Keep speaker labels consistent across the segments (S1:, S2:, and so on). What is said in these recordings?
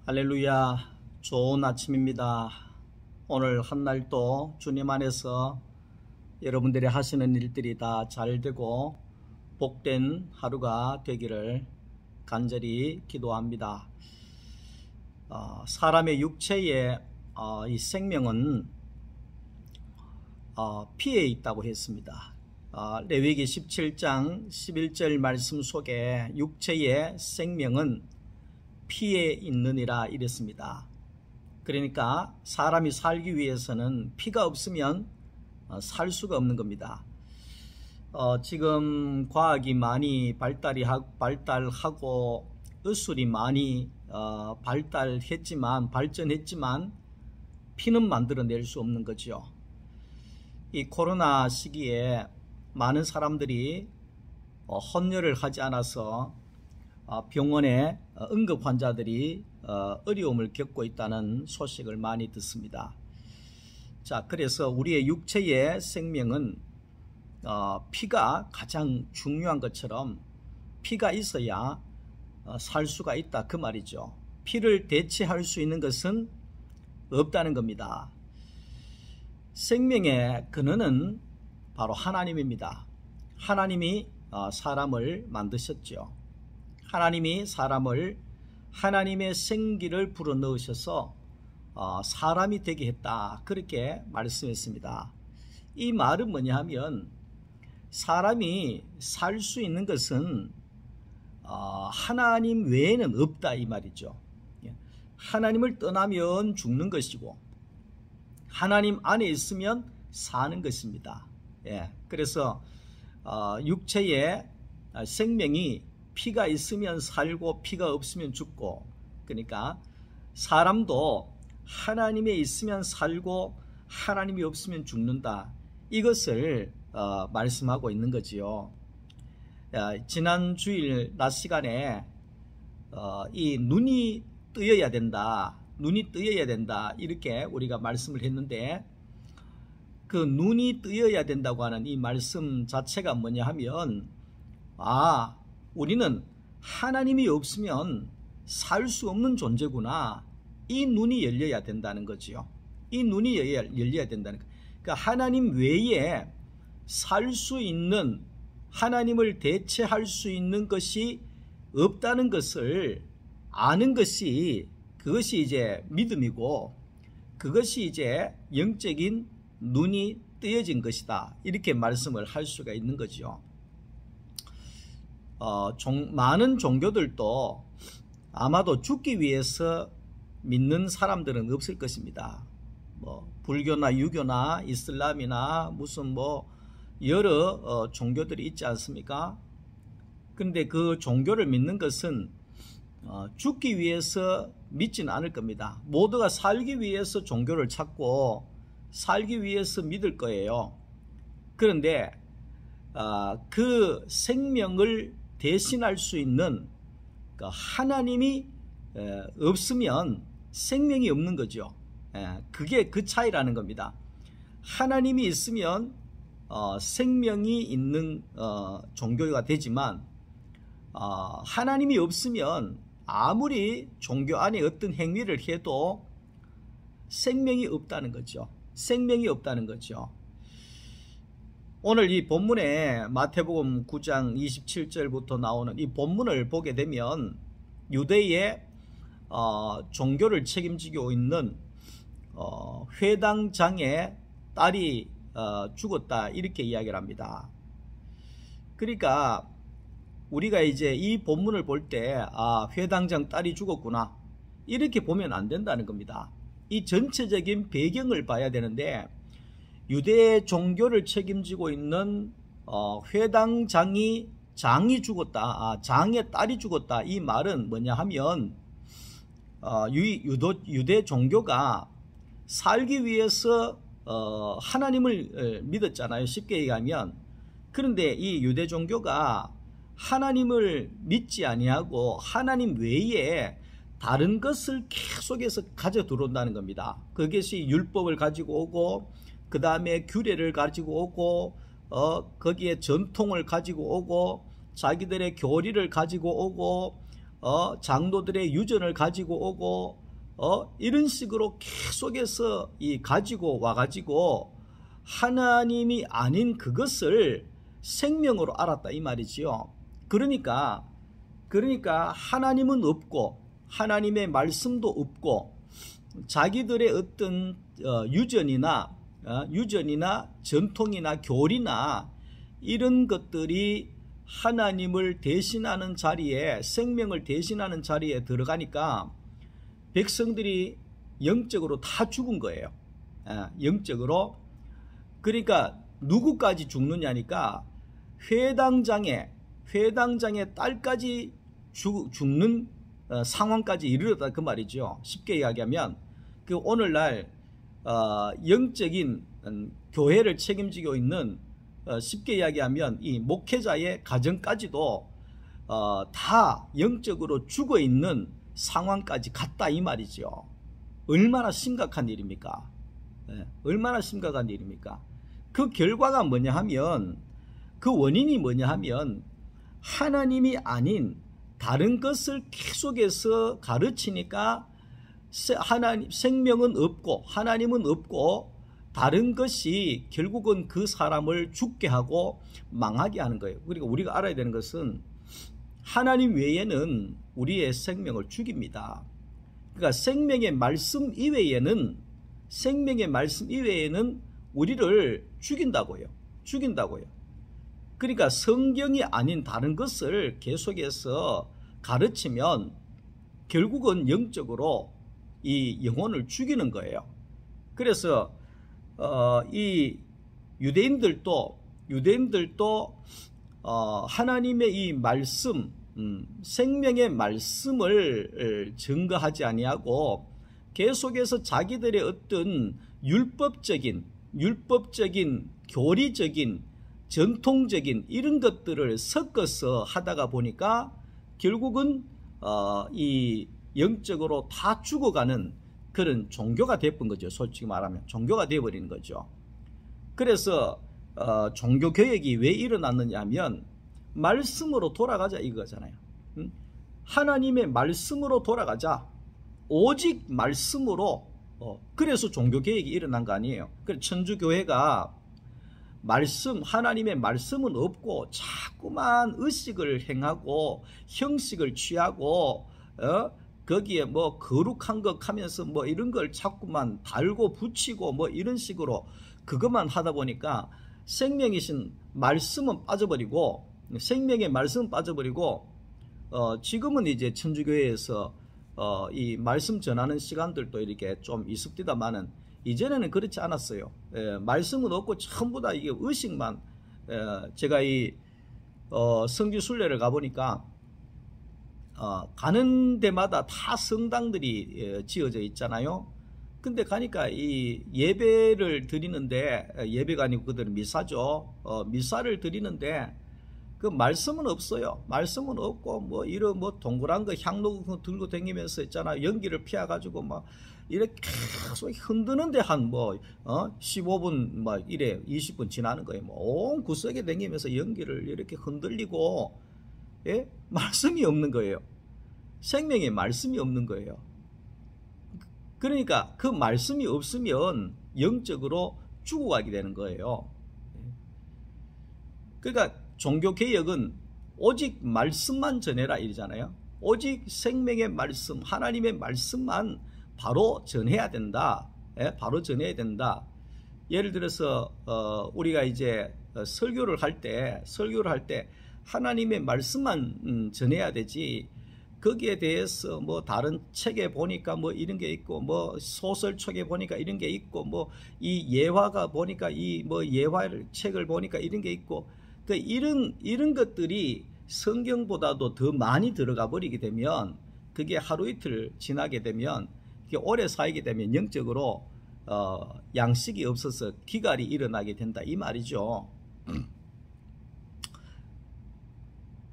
S1: 할렐루야, 좋은 아침입니다. 오늘 한날도 주님 안에서 여러분들이 하시는 일들이 다 잘 되고 복된 하루가 되기를 간절히 기도합니다. 사람의 육체의 이 생명은 피에 있다고 했습니다. 레위기 17장 11절 말씀 속에 육체의 생명은 피에 있느니라 이랬습니다. 그러니까 사람이 살기 위해서는 피가 없으면 살 수가 없는 겁니다. 지금 과학이 많이 발달하고 의술이 많이 발전했지만 피는 만들어낼 수 없는 거죠. 이 코로나 시기에 많은 사람들이 헌혈을 하지 않아서 병원에 응급 환자들이 어려움을 겪고 있다는 소식을 많이 듣습니다. 자, 그래서 우리의 육체의 생명은 피가 가장 중요한 것처럼 피가 있어야 살 수가 있다 그 말이죠. 피를 대체할 수 있는 것은 없다는 겁니다. 생명의 근원은 바로 하나님입니다. 하나님이 사람을 만드셨죠. 하나님이 사람을 하나님의 생기를 불어넣으셔서 사람이 되게 했다 그렇게 말씀했습니다. 이 말은 뭐냐 하면 사람이 살 수 있는 것은 하나님 외에는 없다 이 말이죠. 하나님을 떠나면 죽는 것이고 하나님 안에 있으면 사는 것입니다. 그래서 육체의 생명이 피가 있으면 살고 피가 없으면 죽고, 그러니까 사람도 하나님에 있으면 살고 하나님이 없으면 죽는다, 이것을 말씀하고 있는 거지요. 지난 주일 낮 시간에 이 눈이 뜨여야 된다 이렇게 우리가 말씀을 했는데, 그 눈이 뜨여야 된다고 하는 이 말씀 자체가 뭐냐 하면 우리는 하나님이 없으면 살 수 없는 존재구나, 이 눈이 열려야 된다는 거지요. 이 눈이 열려야 된다는 거. 그러니까 하나님 외에 살 수 있는, 하나님을 대체할 수 있는 것이 없다는 것을 아는 것이, 그것이 이제 믿음이고, 그것이 이제 영적인 눈이 뜨여진 것이다, 이렇게 말씀을 할 수가 있는 거죠. 많은 종교들도 아마도 죽기 위해서 믿는 사람들은 없을 것입니다. 불교나 유교나 이슬람이나 무슨 여러 종교들이 있지 않습니까? 그런데 그 종교를 믿는 것은 죽기 위해서 믿지는 않을 겁니다. 모두가 살기 위해서 종교를 찾고 살기 위해서 믿을 거예요. 그런데 그 생명을 대신할 수 있는 하나님이 없으면 생명이 없는 거죠. 그게 그 차이라는 겁니다. 하나님이 있으면 생명이 있는 종교가 되지만, 하나님이 없으면 아무리 종교 안에 어떤 행위를 해도 생명이 없다는 거죠. 생명이 없다는 거죠. 오늘 이 본문에 마태복음 9장 27절부터 나오는 이 본문을 보게 되면 유대의 종교를 책임지고 있는 회당장의 딸이 죽었다, 이렇게 이야기를 합니다. 그러니까 우리가 이제 이 본문을 볼 때 회당장 딸이 죽었구나, 이렇게 보면 안 된다는 겁니다. 이 전체적인 배경을 봐야 되는데, 유대 종교를 책임지고 있는 회당장이 죽었다, 장의 딸이 죽었다, 이 말은 뭐냐 하면 유대 종교가 살기 위해서 하나님을 믿었잖아요, 쉽게 얘기하면. 그런데 이 유대 종교가 하나님을 믿지 아니하고 하나님 외에 다른 것을 계속해서 가져 들어온다는 겁니다. 그것이 율법을 가지고 오고, 그 다음에 규례를 가지고 오고, 거기에 전통을 가지고 오고, 자기들의 교리를 가지고 오고, 장로들의 유전을 가지고 오고 이런 식으로 계속해서 가지고 와가지고 하나님이 아닌 그것을 생명으로 알았다 이 말이지요. 그러니까 하나님은 없고 하나님의 말씀도 없고 자기들의 어떤 유전이나 전통이나 교리나 이런 것들이 하나님을 대신하는 자리에, 생명을 대신하는 자리에 들어가니까 백성들이 영적으로 다 죽은 거예요. 영적으로. 그러니까 누구까지 죽느냐니까 회당장의 딸까지 죽는 상황까지 이르렀다 그 말이죠. 쉽게 이야기하면 그 오늘날 영적인 교회를 책임지고 있는 쉽게 이야기하면 이 목회자의 가정까지도 다 영적으로 죽어 있는 상황까지 갔다 이 말이죠. 얼마나 심각한 일입니까? 얼마나 심각한 일입니까? 그 결과가 뭐냐 하면, 그 원인이 뭐냐 하면 하나님이 아닌 다른 것을 계속해서 가르치니까 생명은 없고 하나님은 없고 다른 것이 결국은 그 사람을 죽게 하고 망하게 하는 거예요. 그러니까 우리가 알아야 되는 것은 하나님 외에는 우리의 생명을 죽입니다. 그러니까 생명의 말씀 이외에는 우리를 죽인다고요. 그러니까 성경이 아닌 다른 것을 계속해서 가르치면 결국은 영적으로 이 영혼을 죽이는 거예요. 그래서 이 유대인들도 하나님의 이 말씀, 생명의 말씀을 증거하지 아니하고 계속해서 자기들의 어떤 율법적인 교리적인 전통적인 이런 것들을 섞어서 하다가 보니까 결국은 이 영적으로 다 죽어가는 그런 종교가 되어버린 거죠. 솔직히 말하면 종교가 되어버리는 거죠. 그래서 종교개혁이 왜 일어났느냐 하면 말씀으로 돌아가자 이거잖아요. 하나님의 말씀으로 돌아가자. 오직 말씀으로. 그래서 종교개혁이 일어난 거 아니에요. 그래서 천주교회가 하나님의 말씀은 없고 자꾸만 의식을 행하고 형식을 취하고 거기에 뭐 거룩한 것 하면서 뭐 이런 걸 자꾸만 달고 붙이고 뭐 이런 식으로 그것만 하다 보니까 생명이신 말씀은 빠져버리고 생명의 말씀은 빠져버리고 지금은 이제 천주교회에서 이 말씀 전하는 시간들도 이렇게 좀 있습니다만은 이전에는 그렇지 않았어요. 말씀은 없고 전부 다 이게 의식만. 제가 이 성지 순례를 가보니까 가는 데마다 다 성당들이 지어져 있잖아요. 근데 가니까 이 예배를 드리는데, 예배가 아니고 그들은 미사죠. 미사를 드리는데 그 말씀은 없어요. 말씀은 없고 뭐 이런 뭐 동그란 거 향로 들고 다니면서 있잖아요. 연기를 피해가지고 막 이렇게 계속 흔드는데 한 뭐 15분 막 이래 20분 지나는 거예요. 뭐 온 구석에 다니면서 연기를 이렇게 흔들리고 말씀이 없는 거예요. 생명의 말씀이 없는 거예요. 그러니까 그 말씀이 없으면 영적으로 죽어가게 되는 거예요. 그러니까 종교개혁은 오직 말씀만 전해라 이러잖아요. 오직 생명의 말씀, 하나님의 말씀만 바로 전해야 된다. 바로 전해야 된다. 예를 들어서 우리가 이제 설교를 할 때 하나님의 말씀만 전해야 되지, 거기에 대해서 뭐 다른 책에 보니까 뭐 이런 게 있고 뭐 소설책에 보니까 이런 게 있고 뭐 이 예화가 보니까 이 뭐 예화 책을 보니까 이런 게 있고, 그 이런 것들이 성경보다도 더 많이 들어가 버리게 되면, 그게 하루 이틀 지나게 되면, 그게 오래 살게 되면 영적으로 양식이 없어서 기갈이 일어나게 된다 이 말이죠.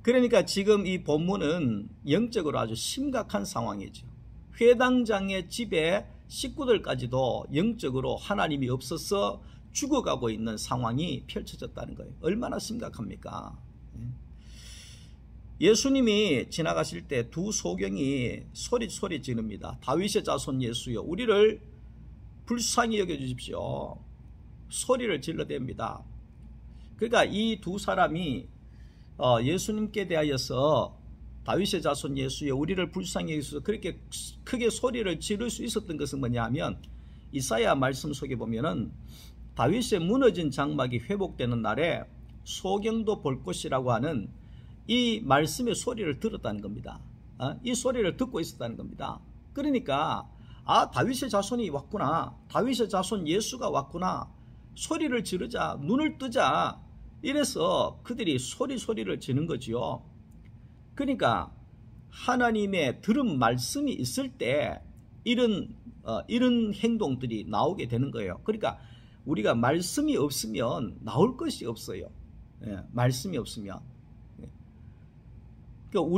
S1: 그러니까 지금 이 본문은 영적으로 아주 심각한 상황이죠. 회당장의 집에 식구들까지도 영적으로 하나님이 없어서 죽어가고 있는 상황이 펼쳐졌다는 거예요. 얼마나 심각합니까? 예수님이 지나가실 때 두 소경이 소리 지릅니다. 다윗의 자손 예수여 우리를 불쌍히 여겨주십시오. 소리를 질러댑니다. 그러니까 이 두 사람이 예수님께 대하여서 다윗의 자손 예수여 우리를 불쌍히 여기소서 그렇게 크게 소리를 지를 수 있었던 것은 뭐냐 하면 이사야 말씀 속에 보면은 다윗의 무너진 장막이 회복되는 날에 소경도 볼 것이라고 하는 이 말씀의 소리를 들었다는 겁니다. 이 소리를 듣고 있었다는 겁니다. 그러니까 다윗의 자손이 왔구나, 다윗의 자손 예수가 왔구나, 소리를 지르자, 눈을 뜨자, 이래서 그들이 소리를 지는 거지요. 그러니까 하나님의 들은 말씀이 있을 때 이런 행동들이 나오게 되는 거예요. 그러니까 우리가 말씀이 없으면 나올 것이 없어요. 말씀이 없으면. 그러니까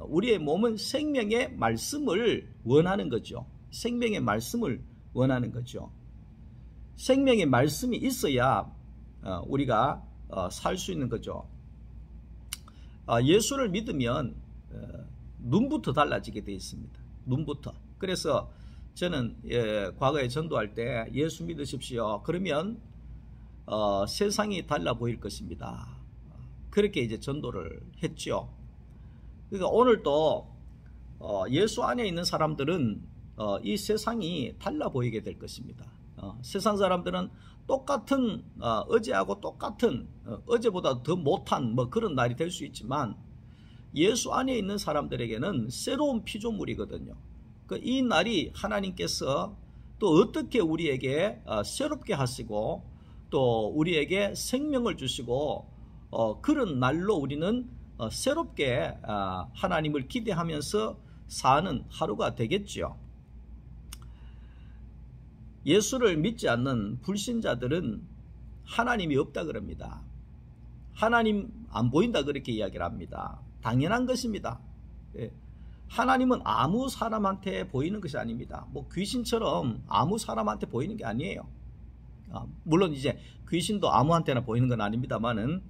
S1: 우리의 몸은 생명의 말씀을 원하는 거죠. 생명의 말씀을 원하는 거죠. 생명의 말씀이 있어야 우리가 살 수 있는 거죠. 예수를 믿으면 눈부터 달라지게 되어 있습니다. 눈부터. 그래서 저는 과거에 전도할 때 예수 믿으십시오. 그러면 세상이 달라 보일 것입니다. 그렇게 이제 전도를 했죠. 그러니까 오늘도 예수 안에 있는 사람들은 이 세상이 달라 보이게 될 것입니다. 세상 사람들은 똑같은 어제하고 똑같은 어제보다 더 못한 뭐 그런 날이 될 수 있지만 예수 안에 있는 사람들에게는 새로운 피조물이거든요. 이 날이 하나님께서 또 어떻게 우리에게 새롭게 하시고 또 우리에게 생명을 주시고 그런 날로 우리는 새롭게 하나님을 기대하면서 사는 하루가 되겠죠. 예수를 믿지 않는 불신자들은 하나님이 없다 그럽니다. 하나님 안 보인다 그렇게 이야기를 합니다. 당연한 것입니다. 하나님은 아무 사람한테 보이는 것이 아닙니다. 뭐 귀신처럼 아무 사람한테 보이는 게 아니에요. 물론 이제 귀신도 아무한테나 보이는 건 아닙니다만은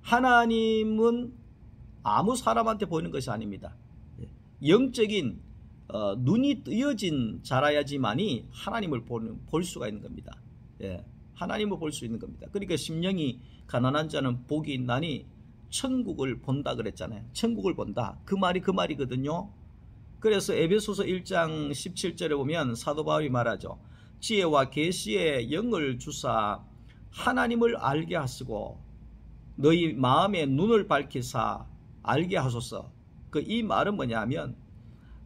S1: 하나님은 아무 사람한테 보이는 것이 아닙니다. 영적인 눈이 뜨여진 자라야지만이 하나님을 볼 수가 있는 겁니다. 하나님을 볼 수 있는 겁니다. 그러니까 심령이 가난한 자는 복이 있나니 천국을 본다 그랬잖아요. 천국을 본다. 그 말이거든요. 그래서 에베소서 1장 17절에 보면 사도 바울이 말하죠. 지혜와 계시의 영을 주사 하나님을 알게 하시고 너희 마음의 눈을 밝히사 알게 하소서. 이 말은 뭐냐면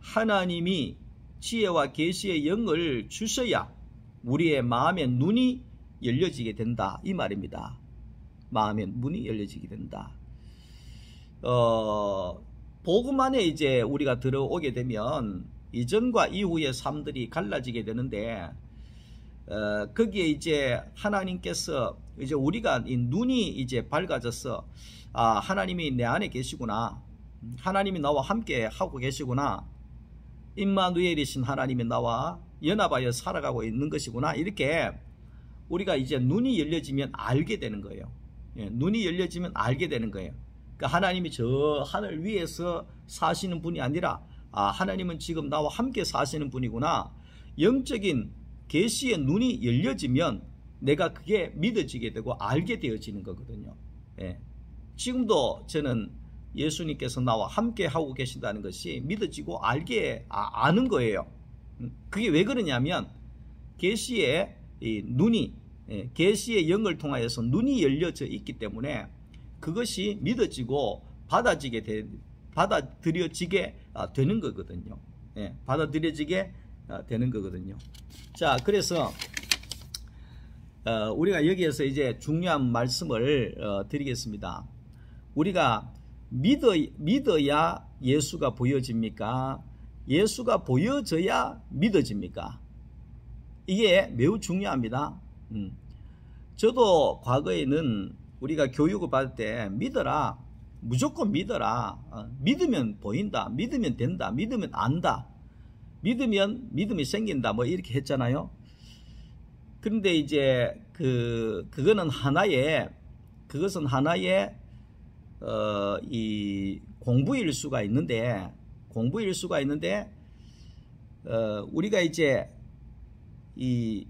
S1: 하나님이 지혜와 계시의 영을 주셔야 우리의 마음의 눈이 열려지게 된다. 이 말입니다. 마음의 문이 열려지게 된다. 복음 안에 이제 우리가 들어오게 되면 이전과 이후의 삶들이 갈라지게 되는데 거기에 이제 하나님께서 이제 우리가 이 눈이 이제 밝아져서 하나님이 내 안에 계시구나. 하나님이 나와 함께 하고 계시구나. 임마누엘이신 하나님이 나와 연합하여 살아가고 있는 것이구나. 이렇게 우리가 이제 눈이 열려지면 알게 되는 거예요. 눈이 열려지면 알게 되는 거예요. 그러니까 하나님이 저 하늘 위에서 사시는 분이 아니라 하나님은 지금 나와 함께 사시는 분이구나. 영적인 계시의 눈이 열려지면 내가 그게 믿어지게 되고 알게 되어지는 거거든요. 지금도 저는 예수님께서 나와 함께 하고 계신다는 것이 믿어지고 아는 거예요. 그게 왜 그러냐면 계시의 눈이 계시의 영을 통하여서 눈이 열려져 있기 때문에 그것이 믿어지고 받아들여지게 되는 거거든요. 받아들여지게 되는 거거든요. 자, 그래서 우리가 여기에서 이제 중요한 말씀을 드리겠습니다. 우리가 믿어야 예수가 보여집니까? 예수가 보여져야 믿어집니까? 이게 매우 중요합니다. 저도 과거에는 우리가 교육을 받을 때 믿어라, 무조건 믿어라, 믿으면 보인다, 믿으면 된다, 믿으면 안다, 믿으면 믿음이 생긴다, 뭐 이렇게 했잖아요. 그런데 이제 그거는 하나의 그것은 하나의 이 공부일 수가 있는데 우리가 이제 이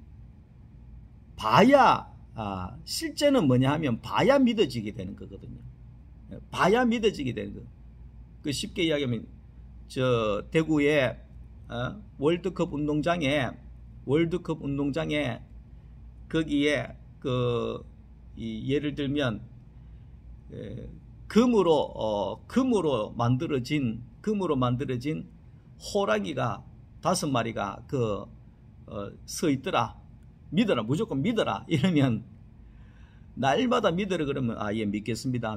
S1: 봐야 실제는 뭐냐 하면 봐야 믿어지게 되는 거거든요. 봐야 믿어지게 되는 거. 그 쉽게 이야기하면 저 대구의 월드컵 운동장에 거기에 그 예를 들면 금으로 만들어진 호랑이가 5마리가 서 있더라. 믿어라, 무조건 믿어라. 이러면 날마다 믿으라 그러면 예, 믿겠습니다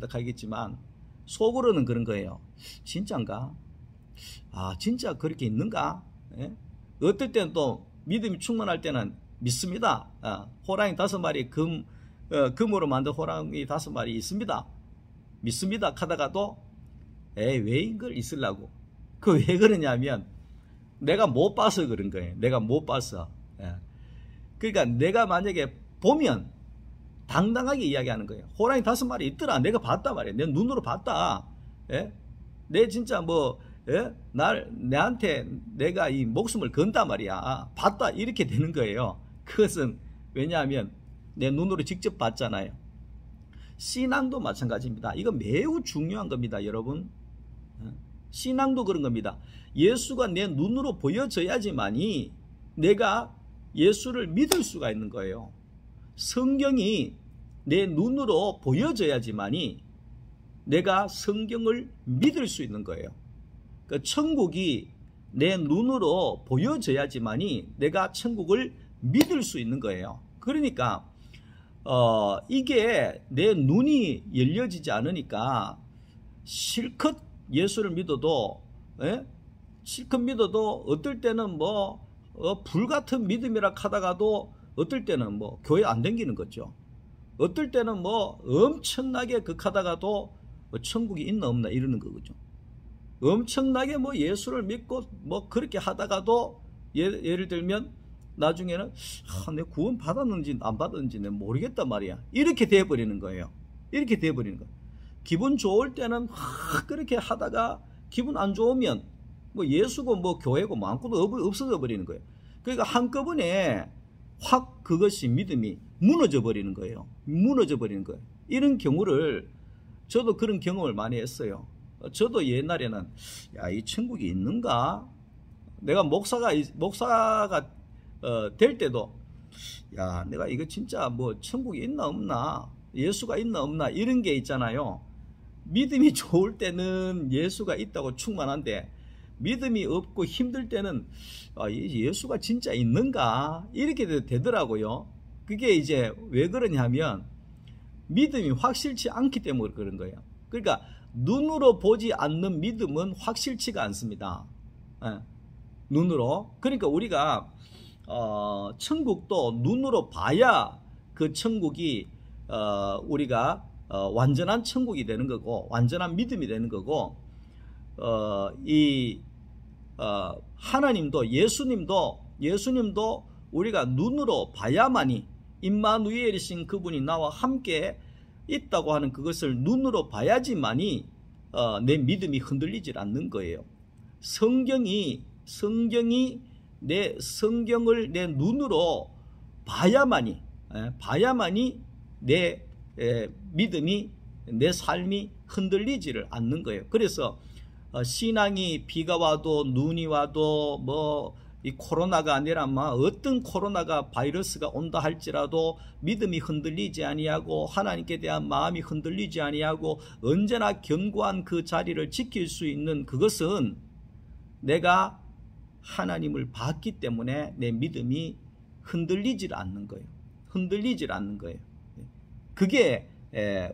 S1: 가겠지만 속으로는 그런 거예요. 진짜인가? 진짜 그렇게 있는가? 예? 어떨 때는 또 믿음이 충만할 때는 믿습니다. 호랑이 5마리 금으로 만든 호랑이 5마리 있습니다. 믿습니다 하다가도 왜 이걸 있으려고? 그 왜 그러냐면 내가 못 봐서 그런 거예요. 내가 못 봐서. 그러니까 내가 만약에 보면 당당하게 이야기하는 거예요. 호랑이 5마리 있더라. 내가 봤다 말이야. 내 눈으로 봤다. 내 진짜 내한테 내가 이 목숨을 건다 말이야. 봤다. 이렇게 되는 거예요. 그것은 왜냐하면 내 눈으로 직접 봤잖아요. 신앙도 마찬가지입니다. 이거 매우 중요한 겁니다, 여러분. 신앙도 그런 겁니다. 예수가 내 눈으로 보여져야지만이 내가 예수를 믿을 수가 있는 거예요. 성경이 내 눈으로 보여져야지만이 내가 성경을 믿을 수 있는 거예요. 그 천국이 내 눈으로 보여져야지만이 내가 천국을 믿을 수 있는 거예요. 그러니까 이게 내 눈이 열려지지 않으니까 실컷 예수를 믿어도 어떨 때는 불같은 믿음이라 하다가도 어떨 때는 교회 안 다니는 거죠. 어떨 때는 엄청나게 극하다가도 천국이 있나 없나 이러는 거죠. 엄청나게 예수를 믿고 그렇게 하다가도 예를 들면 나중에는 내 구원 받았는지 안 받았는지 내가 모르겠단 말이야. 이렇게 돼버리는 거예요. 이렇게 돼버리는 거예요. 기분 좋을 때는 그렇게 하다가 기분 안 좋으면 예수고 교회고 아무것도 없어져 버리는 거예요. 그러니까 한꺼번에 확 그것이 믿음이 무너져 버리는 거예요. 무너져 버리는 거예요. 이런 경우를 저도 그런 경험을 많이 했어요. 저도 옛날에는 이 천국이 있는가? 내가 목사가 될 때도 내가 이거 진짜 천국이 있나 없나? 예수가 있나 없나? 이런 게 있잖아요. 믿음이 좋을 때는 예수가 있다고 충만한데 믿음이 없고 힘들 때는 예수가 진짜 있는가? 이렇게 되더라고요. 그게 이제 왜 그러냐면 믿음이 확실치 않기 때문에 그런 거예요. 그러니까 눈으로 보지 않는 믿음은 확실치가 않습니다. 눈으로. 그러니까 우리가 천국도 눈으로 봐야 그 천국이 우리가 완전한 천국이 되는 거고 완전한 믿음이 되는 거고 하나님도 예수님도 우리가 눈으로 봐야만이 임마누엘이신 그분이 나와 함께 있다고 하는 그것을 눈으로 봐야지만이 내 믿음이 흔들리질 않는 거예요. 성경을 내 눈으로 봐야만이 내 믿음이 내 삶이 흔들리지를 않는 거예요. 그래서 신앙이 비가 와도 눈이 와도 이 코로나가 아니라 어떤 코로나가 바이러스가 온다 할지라도 믿음이 흔들리지 아니하고 하나님께 대한 마음이 흔들리지 아니하고 언제나 견고한 그 자리를 지킬 수 있는 그것은 내가 하나님을 봤기 때문에 내 믿음이 흔들리질 않는 거예요. 흔들리질 않는 거예요. 그게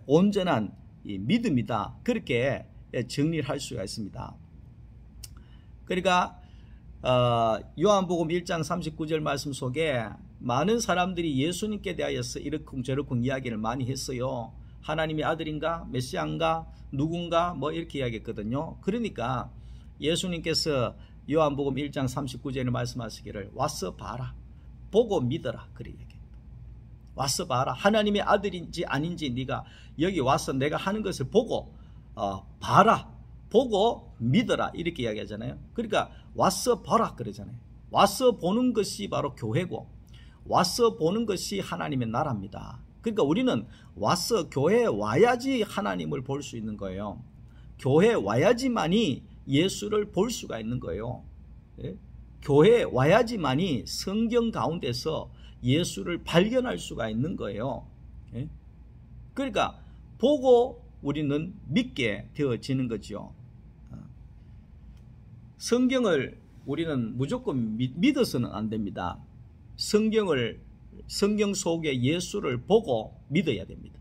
S1: 온전한 믿음이다. 그렇게 정리를 할 수가 있습니다. 그러니까 요한복음 1장 39절 말씀 속에 많은 사람들이 예수님께 대하여서 이러쿵저러쿵 이야기를 많이 했어요. 하나님의 아들인가? 메시아인가? 누군가? 이렇게 이야기했거든요. 그러니까 예수님께서 요한복음 1장 39절에 말씀하시기를 와서 봐라. 보고 믿어라. 그래 얘기했다. 와서 봐라. 하나님의 아들인지 아닌지 네가 여기 와서 내가 하는 것을 보고 봐라. 보고 믿어라. 이렇게 이야기하잖아요. 그러니까 와서 봐라 그러잖아요. 와서 보는 것이 바로 교회고, 와서 보는 것이 하나님의 나라입니다. 그러니까 우리는 와서 교회에 와야지 하나님을 볼 수 있는 거예요. 교회에 와야지만이 예수를 볼 수가 있는 거예요. 예? 교회에 와야지만이 성경 가운데서 예수를 발견할 수가 있는 거예요. 예? 그러니까 보고 우리는 믿게 되어지는 거죠. 성경을 우리는 무조건 믿어서는 안 됩니다. 성경 속에 예수를 보고 믿어야 됩니다.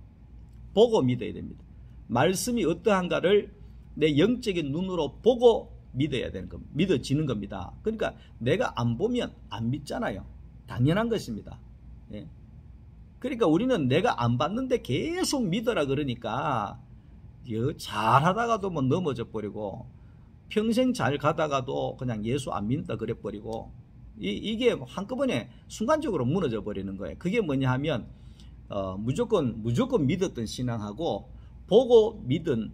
S1: 보고 믿어야 됩니다. 말씀이 어떠한가를 내 영적인 눈으로 보고 믿어야 되는 겁니다. 믿어지는 겁니다. 그러니까 내가 안 보면 안 믿잖아요. 당연한 것입니다. 예. 그러니까 우리는 내가 안 봤는데 계속 믿어라 그러니까 잘하다가도 뭐 넘어져 버리고, 평생 잘 가다가도 그냥 예수 안 믿는다 그래 버리고, 이게 한꺼번에 순간적으로 무너져 버리는 거예요. 그게 뭐냐 하면 무조건 믿었던 신앙하고 보고 믿은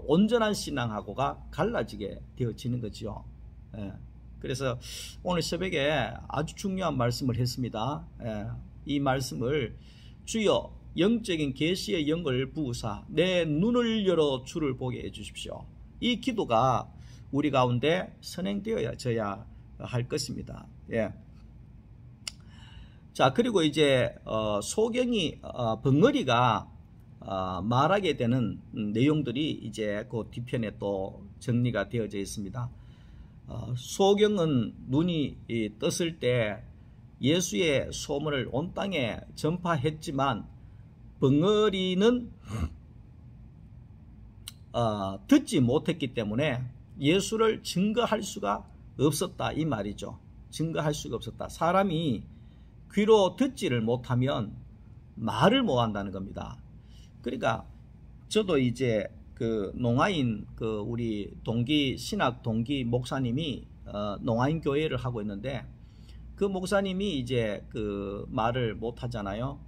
S1: 온전한 신앙하고가 갈라지게 되어지는 거죠. 예. 그래서 오늘 새벽에 아주 중요한 말씀을 했습니다. 예. 이 말씀을 주여 영적인 계시의 영을 부으사 내 눈을 열어 주를 보게 해주십시오. 이 기도가 우리 가운데 선행되어져야 할 것입니다. 예. 자, 그리고 이제 소경이 벙어리가 말하게 되는 내용들이 이제 그 뒤편에 또 정리가 되어져 있습니다. 소경은 눈이 떴을 때 예수의 소문을 온 땅에 전파했지만 벙어리는 듣지 못했기 때문에 예수를 증거할 수가 없었다 이 말이죠. 증거할 수가 없었다. 사람이 귀로 듣지를 못하면 말을 못한다는 겁니다. 그러니까 저도 이제 그 농아인 우리 신학 동기 목사님이 농아인 교회를 하고 있는데, 그 목사님이 이제 그 말을 못하잖아요.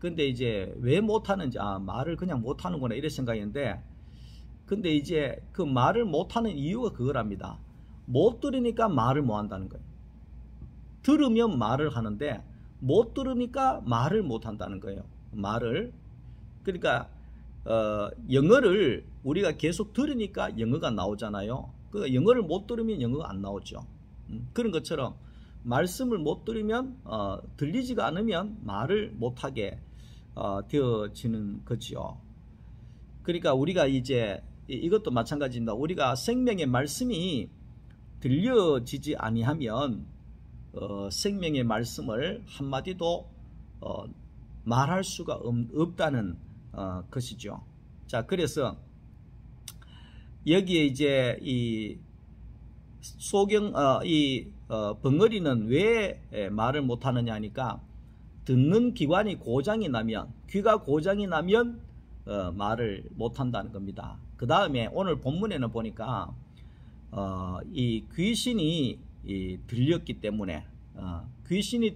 S1: 근데 이제 왜 못하는지, 말을 그냥 못하는구나 이런 생각인데, 근데 이제 그 말을 못하는 이유가 그거랍니다. 못 들으니까 말을 못한다는 거예요. 들으면 말을 하는데 못 들으니까 말을 못한다는 거예요. 말을. 그러니까 영어를 우리가 계속 들으니까 영어가 나오잖아요. 그러니까 영어를 못 들으면 영어가 안 나오죠. 그런 것처럼 말씀을 못 들으면 들리지가 않으면 말을 못하게 되어지는 거죠. 그러니까 우리가 이제 이것도 마찬가지입니다. 우리가 생명의 말씀이 들려지지 아니하면 생명의 말씀을 한마디도 말할 수가 없다는 것이죠. 자, 그래서 여기에 이제 이 벙어리는 왜 말을 못하느냐 하니까, 듣는 기관이 고장이 나면, 귀가 고장이 나면 말을 못한다는 겁니다. 그 다음에 오늘 본문에는 보니까 이 귀신이 들렸기 때문에, 귀신이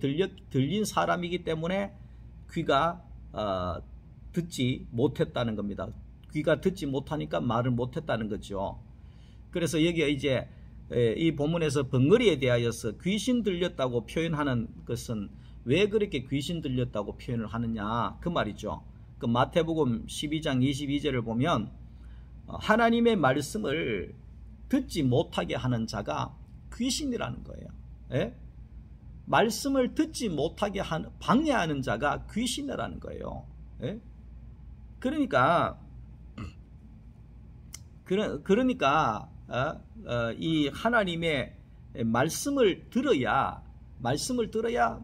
S1: 들린 사람이기 때문에 귀가 듣지 못했다는 겁니다. 귀가 듣지 못하니까 말을 못했다는 거죠. 그래서 여기에 이제 이 본문에서 벙어리에 대하여서 귀신 들렸다고 표현하는 것은 왜 그렇게 귀신 들렸다고 표현을 하느냐 그 말이죠. 그 마태복음 12장 22절을 보면 하나님의 말씀을 듣지 못하게 하는 자가 귀신이라는 거예요. 예? 말씀을 듣지 못하게 방해하는 자가 귀신이라는 거예요. 예? 그러니까 이 하나님의 말씀을 들어야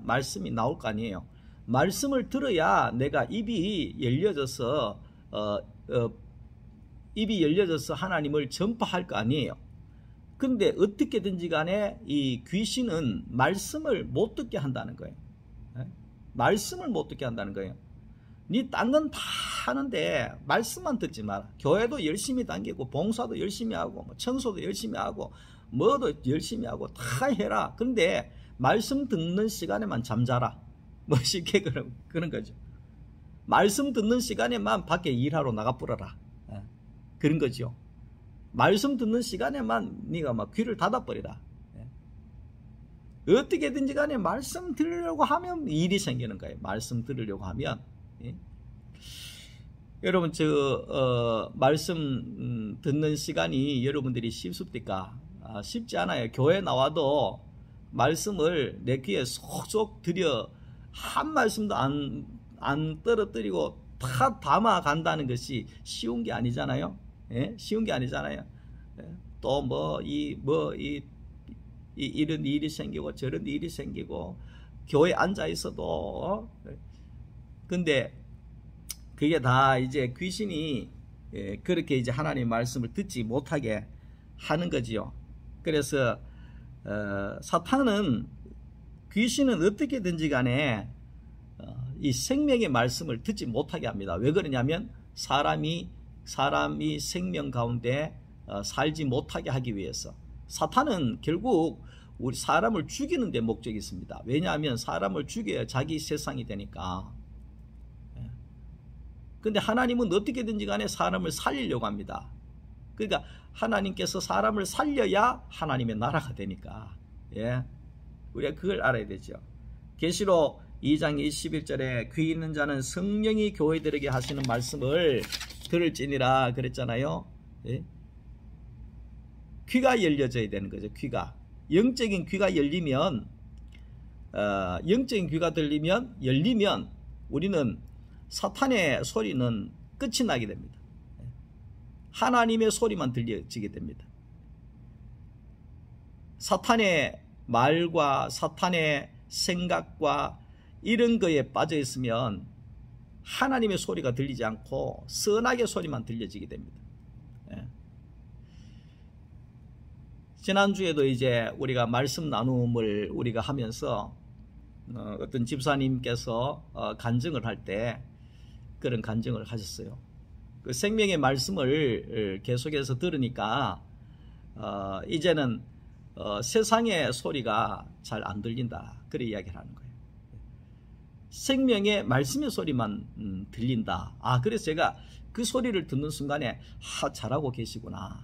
S1: 말씀이 나올 거 아니에요. 말씀을 들어야 내가 입이 열려져서 하나님을 전파할 거 아니에요. 근데 어떻게든지 간에 이 귀신은 말씀을 못 듣게 한다는 거예요. 말씀을 못 듣게 한다는 거예요. 네 딴 건 다 하는데 말씀만 듣지 마라. 교회도 열심히 다니고 봉사도 열심히 하고 청소도 열심히 하고 뭐도 열심히 하고 다 해라. 근데 말씀 듣는 시간에만 잠자라. 뭐 쉽게 그런 거죠. 말씀 듣는 시간에만 밖에 일하러 나가버려라. 그런 거죠. 말씀 듣는 시간에만 네가 막 귀를 닫아버리라. 어떻게든지 간에 말씀 들으려고 하면 일이 생기는 거예요. 말씀 들으려고 하면. 여러분 말씀 듣는 시간이 여러분들이 쉽습니까? 쉽지 않아요. 교회 나와도 말씀을 내 귀에 속속 들여 한 말씀도 안 떨어뜨리고 다 담아 간다는 것이 쉬운 게 아니잖아요. 쉬운 게 아니잖아요. 또 이런 일이 생기고 저런 일이 생기고 교회에 앉아 있어도 근데 그게 다 이제 귀신이 그렇게 이제 하나님 말씀을 듣지 못하게 하는 거지요. 그래서 사탄은 귀신은 어떻게든지 간에 이 생명의 말씀을 듣지 못하게 합니다. 왜 그러냐면 사람이 생명 가운데 살지 못하게 하기 위해서. 사탄은 결국 우리 사람을 죽이는 데 목적이 있습니다. 왜냐하면 사람을 죽여야 자기 세상이 되니까. 근데 하나님은 어떻게든지 간에 사람을 살리려고 합니다. 그러니까 하나님께서 사람을 살려야 하나님의 나라가 되니까. 우리가 그걸 알아야 되죠. 계시록 2장 21절에 귀 있는 자는 성령이 교회들에게 하시는 말씀을 들을지니라 그랬잖아요. 귀가 열려져야 되는 거죠. 귀가. 영적인 귀가 열리면 영적인 귀가 열리면 우리는 사탄의 소리는 끝이 나게 됩니다. 하나님의 소리만 들려지게 됩니다. 사탄의 말과 사탄의 생각과 이런 거에 빠져 있으면 하나님의 소리가 들리지 않고 선악의 소리만 들려지게 됩니다. 지난주에도 이제 우리가 말씀 나눔을 우리가 하면서 어떤 집사님께서 간증을 할 때 그런 간증을 하셨어요. 그 생명의 말씀을 계속해서 들으니까 이제는 세상의 소리가 잘 안 들린다. 그런 이야기를 하는 거예요. 생명의 말씀의 소리만 들린다. 그래서 제가 그 소리를 듣는 순간에 잘하고 계시구나.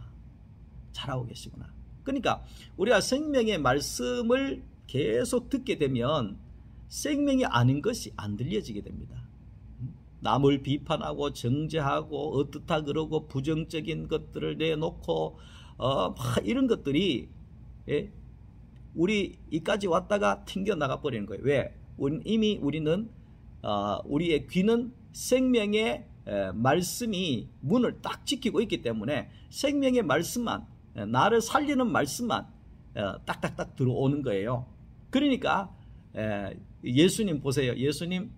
S1: 잘하고 계시구나. 그러니까 우리가 생명의 말씀을 계속 듣게 되면 생명이 아닌 것이 안 들려지게 됩니다. 남을 비판하고 정죄하고 어떻다 그러고 부정적인 것들을 내놓고 이런 것들이 우리 이까지 왔다가 튕겨나가 버리는 거예요. 왜? 이미 우리는 우리의 귀는 생명의 말씀이 문을 딱 지키고 있기 때문에 생명의 말씀만 나를 살리는 말씀만 딱딱딱 들어오는 거예요. 그러니까 예수님 보세요. 예수님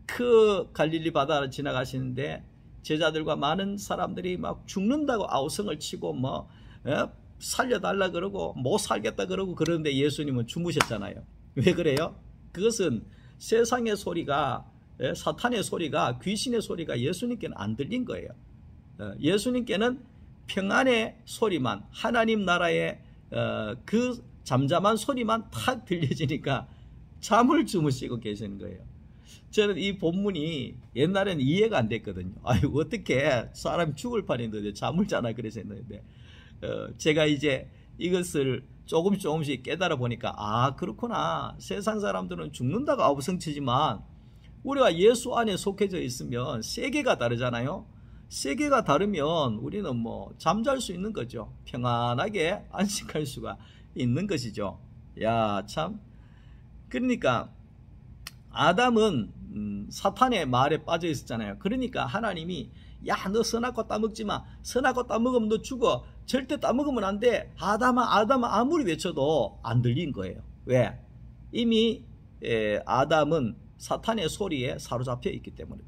S1: 그 갈릴리 바다를 지나가시는데 제자들과 많은 사람들이 막 죽는다고 아우성을 치고 뭐 살려달라 그러고 못 살겠다 그러고 그러는데 예수님은 주무셨잖아요. 왜 그래요? 그것은 세상의 소리가 사탄의 소리가 귀신의 소리가 예수님께는 안 들린 거예요. 예수님께는 평안의 소리만 하나님 나라의 그 잠잠한 소리만 탁 들려지니까 잠을 주무시고 계시는 거예요. 저는 이 본문이 옛날에는 이해가 안 됐거든요. 아유 어떻게 사람이 죽을 판인데 잠을 자나 그랬었는데 제가 이제 이것을 조금씩 깨달아 보니까 그렇구나. 세상 사람들은 죽는다고 아우성치지만 우리가 예수 안에 속해져 있으면 세계가 다르잖아요. 세계가 다르면 우리는 뭐 잠잘 수 있는 거죠. 평안하게 안식할 수가 있는 것이죠. 야, 참. 그러니까 아담은 사탄의 말에 빠져 있었잖아요. 그러니까 하나님이 야, 너 선악과 따먹지 마. 선악과 따먹으면 너 죽어. 절대 따먹으면 안 돼. 아담아 아무리 외쳐도 안 들린 거예요. 왜? 이미 아담은 사탄의 소리에 사로잡혀 있기 때문에.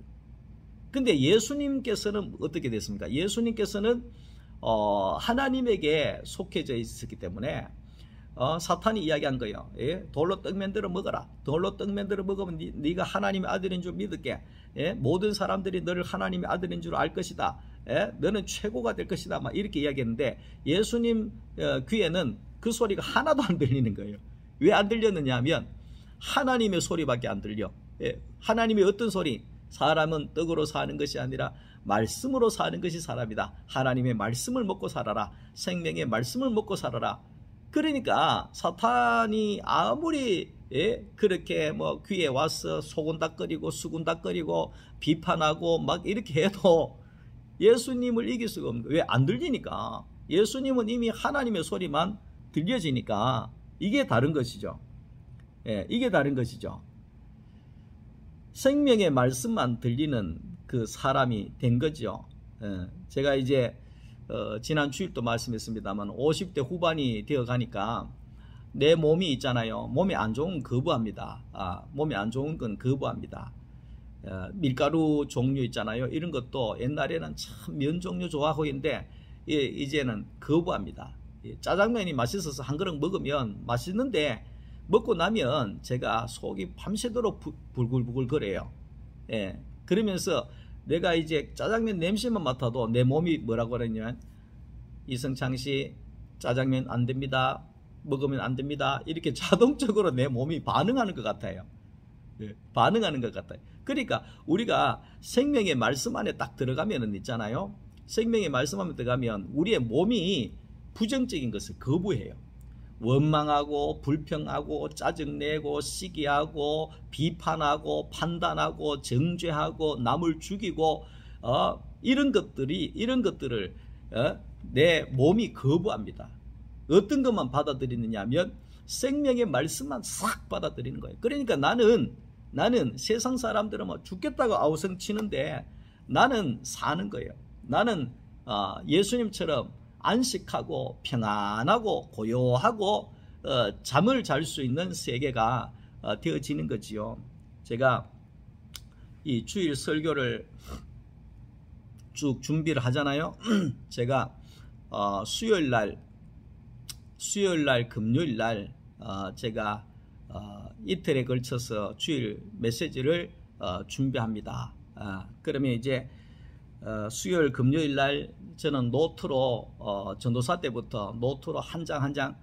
S1: 근데 예수님께서는 어떻게 됐습니까? 예수님께서는 하나님에게 속해져 있었기 때문에 사탄이 이야기한 거예요. 돌로 떡 만들어 먹어라. 돌로 떡 만들어 먹으면 네가 하나님의 아들인 줄 믿을게. 모든 사람들이 너를 하나님의 아들인 줄 알 것이다. 너는 최고가 될 것이다. 막 이렇게 이야기했는데 예수님 귀에는 그 소리가 하나도 안 들리는 거예요. 왜 안 들렸느냐 하면 하나님의 소리밖에 안 들려. 예, 하나님의 어떤 소리? 사람은 떡으로 사는 것이 아니라 말씀으로 사는 것이 사람이다. 하나님의 말씀을 먹고 살아라. 생명의 말씀을 먹고 살아라. 그러니까 사탄이 아무리 그렇게 뭐 귀에 와서 소곤닥거리고 수군닥거리고 비판하고 막 이렇게 해도 예수님을 이길 수가 없는 거예요. 왜? 안 들리니까. 예수님은 이미 하나님의 소리만 들려지니까. 이게 다른 것이죠. 예, 이게 다른 것이죠. 생명의 말씀만 들리는 그 사람이 된 거죠. 예, 제가 이제 지난 주일도 말씀했습니다만 50대 후반이 되어 가니까 내 몸이 있잖아요. 몸이 안 좋은 건 거부합니다. 몸이 안 좋은 건 거부합니다. 밀가루 종류 있잖아요. 이런 것도 옛날에는 참 면 종류 좋아하고 있는데 이제는 거부합니다. 짜장면이 맛있어서 한 그릇 먹으면 맛있는데 먹고 나면 제가 속이 밤새도록 불글불글 거려요. 예, 그러면서 내가 이제 짜장면 냄새만 맡아도 내 몸이 뭐라고 그러냐면 이성창 씨 짜장면 안 됩니다. 먹으면 안 됩니다. 이렇게 자동적으로 내 몸이 반응하는 것 같아요. 예, 반응하는 것 같아요. 그러니까 우리가 생명의 말씀 안에 딱 들어가면은 있잖아요. 생명의 말씀 안에 들어가면 우리의 몸이 부정적인 것을 거부해요. 원망하고 불평하고 짜증내고 시기하고 비판하고 판단하고 정죄하고 남을 죽이고 이런 것들을 내 몸이 거부합니다. 어떤 것만 받아들이느냐 하면 생명의 말씀만 싹 받아들이는 거예요. 그러니까 나는 세상 사람들은 뭐 죽겠다고 아우성치는데 나는 사는 거예요. 나는 예수님처럼 안식하고 평안하고 고요하고 잠을 잘 수 있는 세계가 되어지는 거지요. 제가 이 주일 설교를 쭉 준비를 하잖아요. 제가 수요일날 금요일날 제가 이틀에 걸쳐서 주일 메시지를 준비합니다. 그러면 이제 수요일 금요일날 저는 노트로 전도사 때부터 노트로 한 장 한 장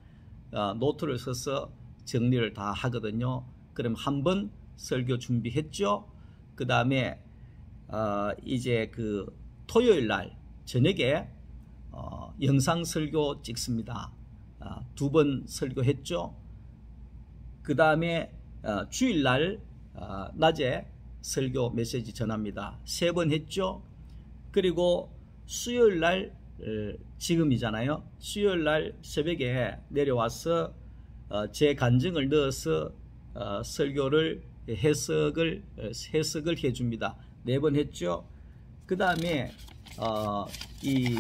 S1: 노트를 써서 정리를 다 하거든요. 그럼 한 번 설교 준비했죠. 그 다음에 이제 그 토요일날 저녁에 영상 설교 찍습니다. 2번 설교했죠. 그 다음에 주일날 낮에 설교 메시지 전합니다. 3번 했죠. 그리고 수요일날 지금이잖아요. 수요일날 새벽에 내려와서 제 간증을 넣어서 설교를 해석을 해줍니다. 4번 했죠. 그 다음에 이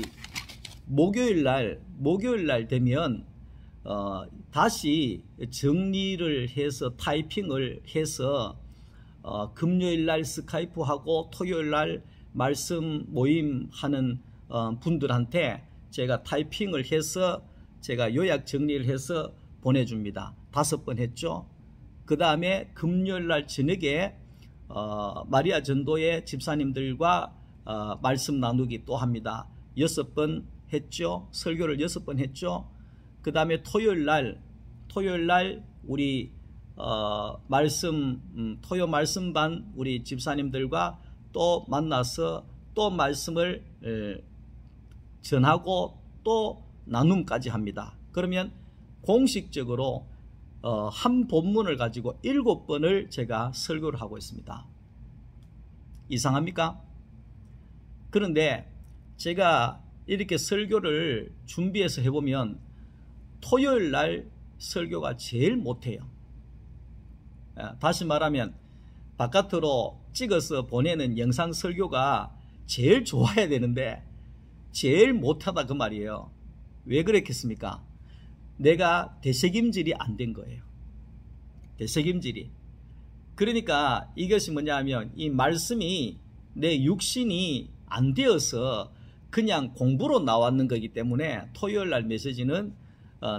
S1: 목요일날 되면 다시 정리를 해서 타이핑을 해서 금요일날 스카이프하고 토요일날 말씀 모임 하는 분들한테 제가 타이핑을 해서 제가 요약 정리를 해서 보내줍니다. 5번 했죠. 그 다음에 금요일날 저녁에 마리아 전도의 집사님들과 말씀 나누기 또 합니다. 6번 했죠. 설교를 6번 했죠. 그 다음에 토요일날 우리 토요 말씀반 우리 집사님들과 또 만나서 또 말씀을 전하고 또 나눔까지 합니다. 그러면 공식적으로 한 본문을 가지고 7번을 제가 설교를 하고 있습니다. 이상합니까? 그런데 제가 이렇게 설교를 준비해서 해보면 토요일날 설교가 제일 못해요. 다시 말하면 바깥으로 찍어서 보내는 영상 설교가 제일 좋아야 되는데 제일 못하다 그 말이에요. 왜 그랬겠습니까? 내가 되새김질이 안 된 거예요. 되새김질이. 그러니까 이것이 뭐냐 하면 이 말씀이 내 육신이 안 되어서 그냥 공부로 나왔는 거기 때문에 토요일날 메시지는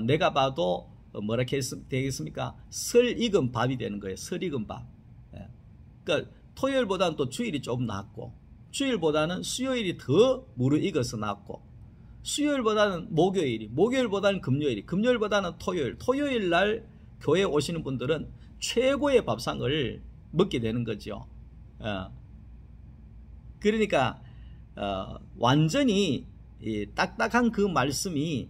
S1: 내가 봐도 뭐라 되겠습니까? 설 익은 밥이 되는 거예요. 설 익은 밥. 그러니까 토요일보다는 또 주일이 좀 낫고 주일보다는 수요일이 더 무르익어서 낫고 수요일보다는 목요일보다는 금요일보다는 토요일날 교회에 오시는 분들은 최고의 밥상을 먹게 되는 거죠. 그러니까 완전히 딱딱한 그 말씀이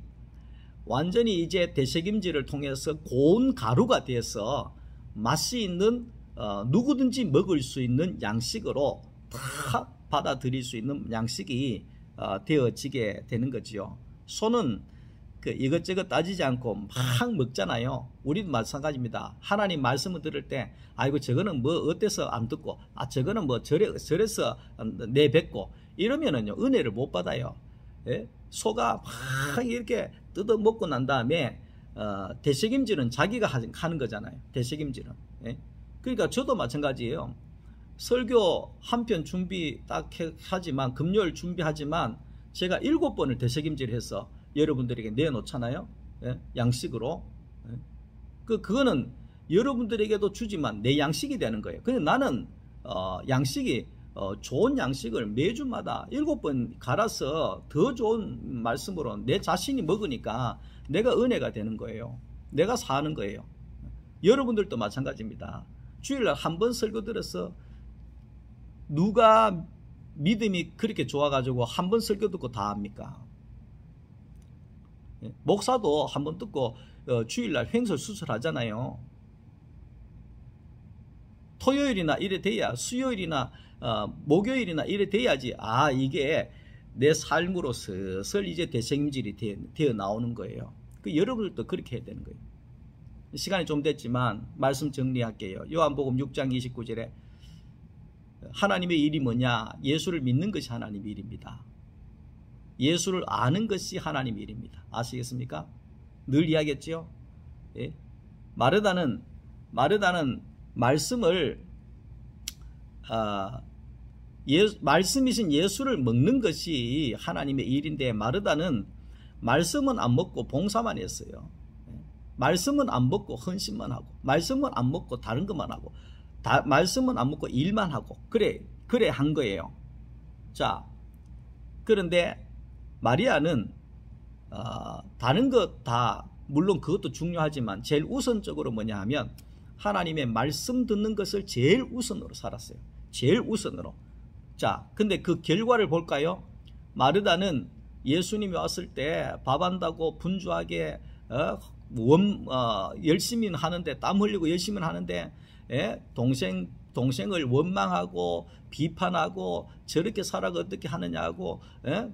S1: 완전히 이제 대책임지를 통해서 고운 가루가 되어서 맛이 있는 누구든지 먹을 수 있는 양식으로 다 받아들일 수 있는 양식이 되어지게 되는 거지요. 소는 이것저것 따지지 않고 막 먹잖아요. 우리도 마찬가지입니다. 하나님 말씀을 들을 때 아이고 저거는 뭐 어때서 안 듣고 저거는 뭐 저래서 내뱉고 이러면은요 은혜를 못 받아요. 예? 소가 막 이렇게 뜯어 먹고 난 다음에 대책임질은 자기가 하는 거잖아요. 대책임질은. 예? 그러니까 저도 마찬가지예요. 설교 한 편 준비 딱 하지만 금요일 준비하지만 제가 7번을 대책임질해서 여러분들에게 내놓잖아요. 예? 양식으로. 예? 그거는 여러분들에게도 주지만 내 양식이 되는 거예요. 근데 나는 양식이 좋은 양식을 매주마다 7번 갈아서 더 좋은 말씀으로 내 자신이 먹으니까 내가 은혜가 되는 거예요. 내가 사는 거예요. 여러분들도 마찬가지입니다. 주일날 한 번 설교 들어서 누가 믿음이 그렇게 좋아가지고 한 번 설교 듣고 다 합니까? 목사도 한 번 듣고 주일날 횡설 수술하잖아요. 토요일이나 이래 돼야 수요일이나 목요일이나 이래 돼야지 이게 내 삶으로 슬슬 이제 대책임질이 되어 나오는 거예요. 여러분들도 그렇게 해야 되는 거예요. 시간이 좀 됐지만 말씀 정리할게요. 요한복음 6장 29절에 하나님의 일이 뭐냐? 예수를 믿는 것이 하나님의 일입니다. 예수를 아는 것이 하나님의 일입니다. 아시겠습니까? 늘 이야기했죠. 예? 마르다는 말씀을 말씀이신 예수를 먹는 것이 하나님의 일인데 마르다는 말씀은 안 먹고 봉사만 했어요. 말씀은 안 먹고 헌신만 하고 말씀은 안 먹고 다른 것만 하고 말씀은 안 먹고 일만 하고 그래 한 거예요. 자, 그런데 마리아는 다른 것 다 물론 그것도 중요하지만 제일 우선적으로 뭐냐 하면 하나님의 말씀 듣는 것을 제일 우선으로 살았어요. 제일 우선으로. 자, 근데 그 결과를 볼까요? 마르다는 예수님이 왔을 때 밥 한다고 분주하게 열심히 하는데 땀 흘리고 열심히 하는데 동생을 원망하고 비판하고 저렇게 살아가 어떻게 하느냐고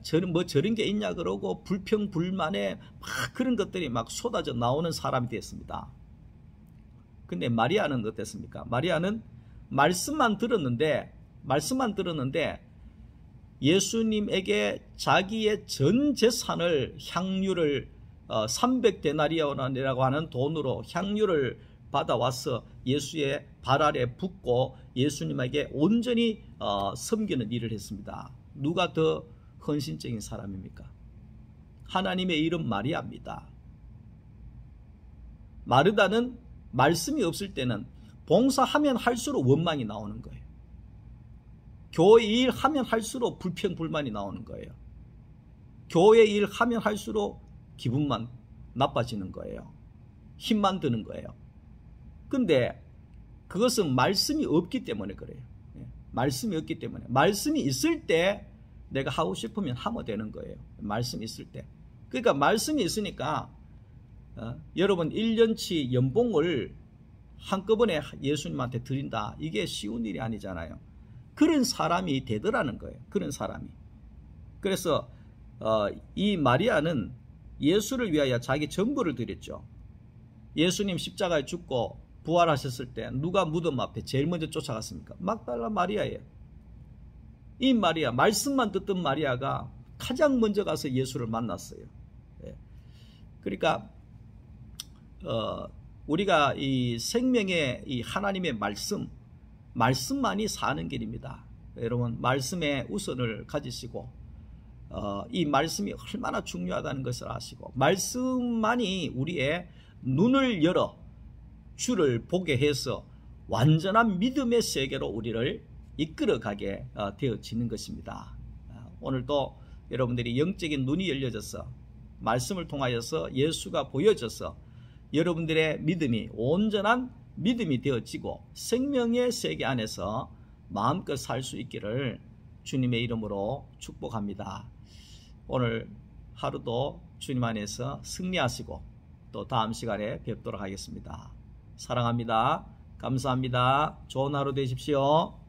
S1: 저런 게 있냐 그러고 불평불만에 막 그런 것들이 막 쏟아져 나오는 사람이 됐습니다. 근데 마리아는 어땠습니까? 마리아는 말씀만 들었는데 예수님에게 자기의 전 재산을 향유를 300데나리온이라고 하는 돈으로 향유를 받아와서 예수의 발 아래 붓고 예수님에게 온전히 섬기는 일을 했습니다. 누가 더 헌신적인 사람입니까? 하나님의 이름 마리아입니다. 마르다는 말씀이 없을 때는 봉사하면 할수록 원망이 나오는 거예요. 교회 일 하면 할수록 불평불만이 나오는 거예요. 교회 일 하면 할수록 기분만 나빠지는 거예요. 힘만 드는 거예요. 근데 그것은 말씀이 없기 때문에 그래요. 말씀이 없기 때문에. 말씀이 있을 때 내가 하고 싶으면 하면 되는 거예요. 말씀이 있을 때. 그러니까 말씀이 있으니까 여러분 1년치 연봉을 한꺼번에 예수님한테 드린다. 이게 쉬운 일이 아니잖아요. 그런 사람이 되더라는 거예요. 그런 사람이. 그래서 이 마리아는 예수를 위하여 자기 전부를 드렸죠. 예수님 십자가에 죽고 부활하셨을 때 누가 무덤 앞에 제일 먼저 쫓아갔습니까? 막달라 마리아예요. 이 마리아, 말씀만 듣던 마리아가 가장 먼저 가서 예수를 만났어요. 그러니까 우리가 이 생명의 이 하나님의 말씀만이 사는 길입니다. 여러분 말씀에 우선을 가지시고 이 말씀이 얼마나 중요하다는 것을 아시고 말씀만이 우리의 눈을 열어 주를 보게 해서 완전한 믿음의 세계로 우리를 이끌어가게 되어지는 것입니다. 오늘도 여러분들이 영적인 눈이 열려져서 말씀을 통하여서 예수가 보여져서 여러분들의 믿음이 온전한 믿음이 되어지고 생명의 세계 안에서 마음껏 살 수 있기를 주님의 이름으로 축복합니다. 오늘 하루도 주님 안에서 승리하시고 또 다음 시간에 뵙도록 하겠습니다. 사랑합니다. 감사합니다. 좋은 하루 되십시오.